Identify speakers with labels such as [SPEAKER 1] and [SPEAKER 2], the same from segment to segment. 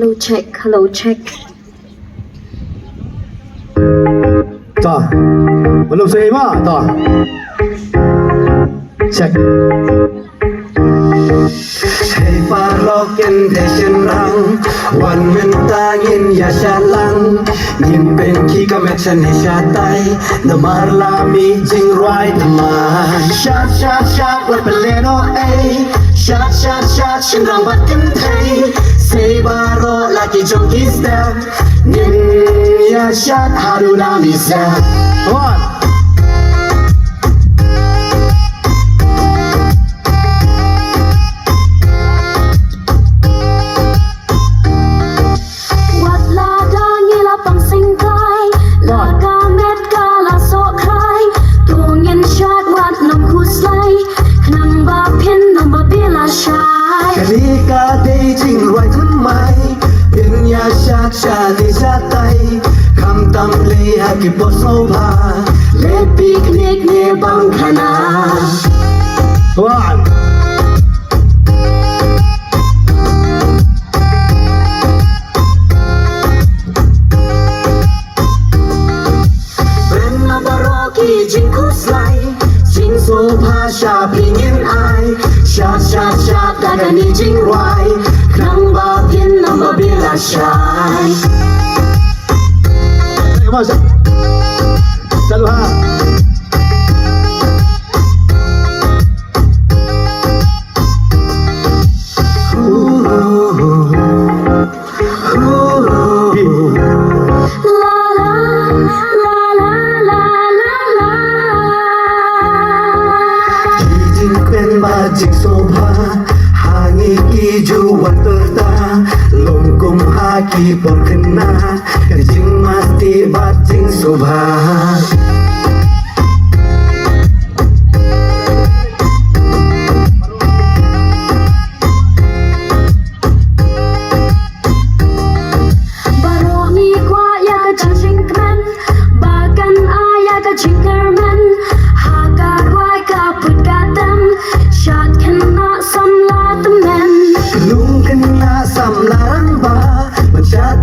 [SPEAKER 1] hello check hello check
[SPEAKER 2] ต่อมันลงเสียมาต่อเช็คให้ฟ้าโลกกันแต่ฉันรังวันมันตายินอย่าชาลังยินเป็นขี้กับแม่ฉันให้ชาไตน้ำมาลามีจริงไรทำไมชาชาชาวันเป็นเลโนเอชาชาชาฉันรังบัดกันไทยเซบาโรลากิจงกิสเดมยินอย่าชาฮารุนามิเซวันกาได้จริงไว้ทำไมเป็นยาชาชาลิชาไตคำตำเลยหากิบโซภาเล็บปีกเล็กเนบังขนาว้าวเป็นนับรอกีจิงคุสไลจิงโซภาชาพิงินไอชาชาชาแต่กันนี้จริงไรครั้งบาเพียนนำมาเบียร์ชายมาสิจัดว่าจิกโซภาหางิกีจูวันเตอร์ตาลงกุมหากีปอร์ขนากันจิงมาสติบัดจิงโซภาบารอมีกว่าอยากจะชิงกันบากันอายากจะชิงกันมันหาการไว้กับพุทธาดำชาติกันนาสัมลาตแมนลุงกันนาสัมลารังบาบัญชาติ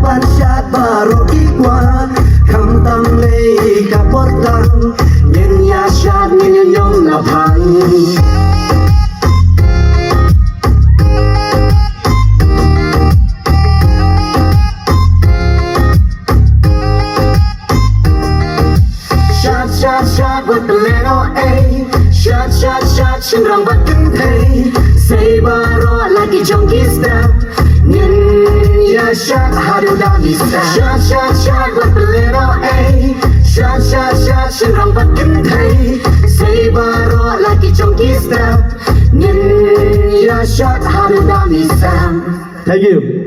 [SPEAKER 2] บารออีกว่าคำตั้งเลยกับปอร์ตังเย็นยาชาติเงินยงนาพังชาติวัดเป็นเลโนเอชาติฉันรังบัดกันเทเซบารอลากิจงกิสเดมเงินยาชาติฮารุดามิสเดชาติวัดเป็นเลโนเอชาติฉันรังบัดกันเทเซบารอลากิจงกิสเดมเงินยาชาติฮารุดามิสเด Thank you